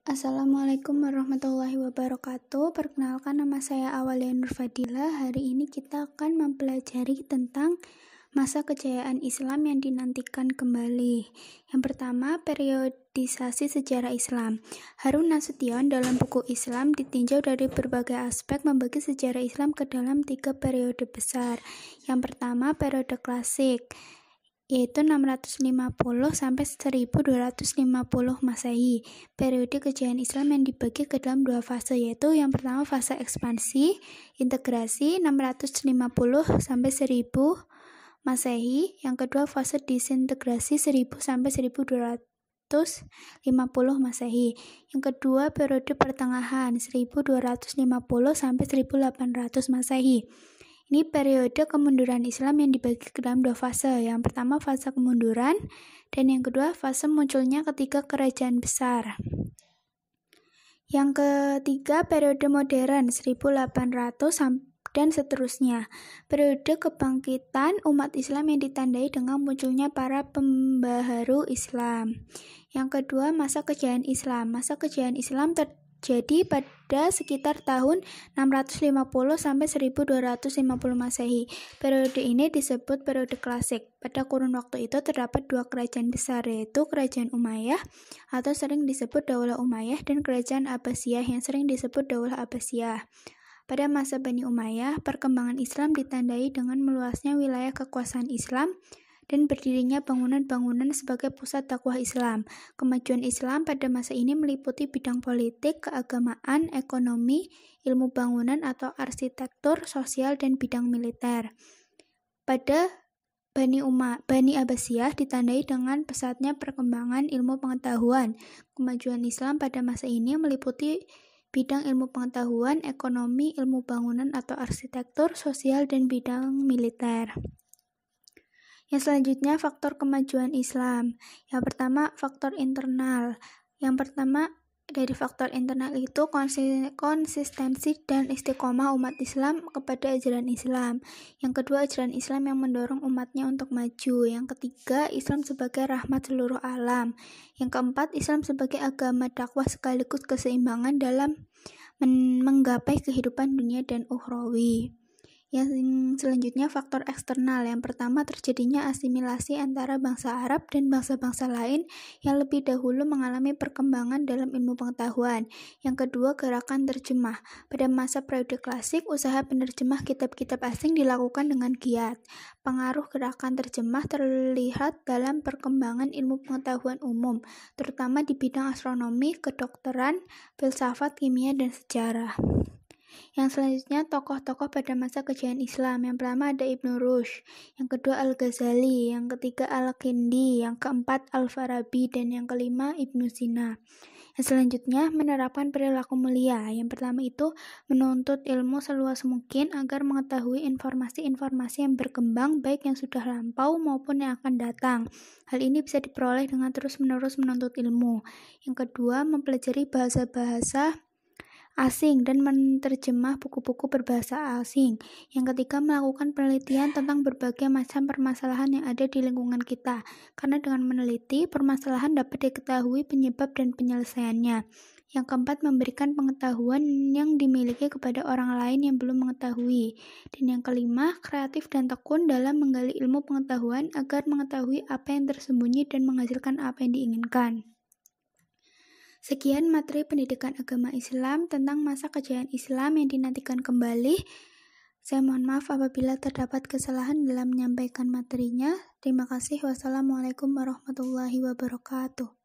Assalamualaikum warahmatullahi wabarakatuh. Perkenalkan, nama saya Awalia Nurfadila. Hari ini kita akan mempelajari tentang masa kejayaan Islam yang dinantikan kembali. Yang pertama, periodisasi sejarah Islam. Harun Nasution dalam buku Islam ditinjau dari berbagai aspek membagi sejarah Islam ke dalam 3 periode besar. Yang pertama, periode klasik, yaitu 650 sampai 1250 Masehi. Periode kejayaan Islam yang dibagi ke dalam 2 fase, yaitu yang pertama fase ekspansi, integrasi 650 sampai 1000 Masehi, yang kedua fase disintegrasi 1000 sampai 1250 Masehi. Yang kedua periode pertengahan 1250 sampai 1800 Masehi. Ini periode kemunduran Islam yang dibagi ke dalam 2 fase. Yang pertama fase kemunduran, dan yang kedua fase munculnya ketiga kerajaan besar. Yang ketiga periode modern 1800 dan seterusnya. Periode kebangkitan umat Islam yang ditandai dengan munculnya para pembaharu Islam. Yang kedua masa kejayaan Islam. Masa kejayaan Islam terjadi pada sekitar tahun 650 sampai 1250 Masehi. Periode ini disebut periode klasik. Pada kurun waktu itu terdapat 2 kerajaan besar, yaitu Kerajaan Umayyah atau sering disebut Daulah Umayyah dan Kerajaan Abbasiyah yang sering disebut Daulah Abbasiyah. Pada masa Bani Umayyah, perkembangan Islam ditandai dengan meluasnya wilayah kekuasaan Islam dan berdirinya bangunan-bangunan sebagai pusat dakwah Islam. Kemajuan Islam pada masa ini meliputi bidang politik, keagamaan, ekonomi, ilmu bangunan atau arsitektur, sosial, dan bidang militer. Pada Bani Abbasiyah ditandai dengan pesatnya perkembangan ilmu pengetahuan. Kemajuan Islam pada masa ini meliputi bidang ilmu pengetahuan, ekonomi, ilmu bangunan atau arsitektur, sosial, dan bidang militer. Yang selanjutnya, faktor kemajuan Islam. Yang pertama, faktor internal. Yang pertama dari faktor internal itu konsistensi dan istiqomah umat Islam kepada ajaran Islam. Yang kedua, ajaran Islam yang mendorong umatnya untuk maju. Yang ketiga, Islam sebagai rahmat seluruh alam. Yang keempat, Islam sebagai agama dakwah sekaligus keseimbangan dalam menggapai kehidupan dunia dan ukhrawi. Yang selanjutnya faktor eksternal. Yang pertama terjadinya asimilasi antara bangsa Arab dan bangsa-bangsa lain yang lebih dahulu mengalami perkembangan dalam ilmu pengetahuan. Yang kedua gerakan terjemah. Pada masa periode klasik, usaha penerjemah kitab-kitab asing dilakukan dengan giat. Pengaruh gerakan terjemah terlihat dalam perkembangan ilmu pengetahuan umum, terutama di bidang astronomi, kedokteran, filsafat, kimia, dan sejarah. Yang selanjutnya, tokoh-tokoh pada masa kejayaan Islam. Yang pertama ada Ibnu Rushd, yang kedua Al-Ghazali, yang ketiga Al-Kindi, yang keempat Al-Farabi, dan yang kelima Ibnu Sina. Yang selanjutnya, menerapkan perilaku mulia. Yang pertama itu menuntut ilmu seluas mungkin agar mengetahui informasi-informasi yang berkembang, baik yang sudah lampau maupun yang akan datang. Hal ini bisa diperoleh dengan terus-menerus menuntut ilmu. Yang kedua, mempelajari bahasa-bahasa asing dan menerjemah buku-buku berbahasa asing. Yang ketiga, melakukan penelitian tentang berbagai macam permasalahan yang ada di lingkungan kita, karena dengan meneliti, permasalahan dapat diketahui penyebab dan penyelesaiannya. Yang keempat, memberikan pengetahuan yang dimiliki kepada orang lain yang belum mengetahui. Dan yang kelima, kreatif dan tekun dalam menggali ilmu pengetahuan agar mengetahui apa yang tersembunyi dan menghasilkan apa yang diinginkan. Sekian materi pendidikan agama Islam tentang masa kejayaan Islam yang dinantikan kembali. Saya mohon maaf apabila terdapat kesalahan dalam menyampaikan materinya. Terima kasih. Wassalamualaikum warahmatullahi wabarakatuh.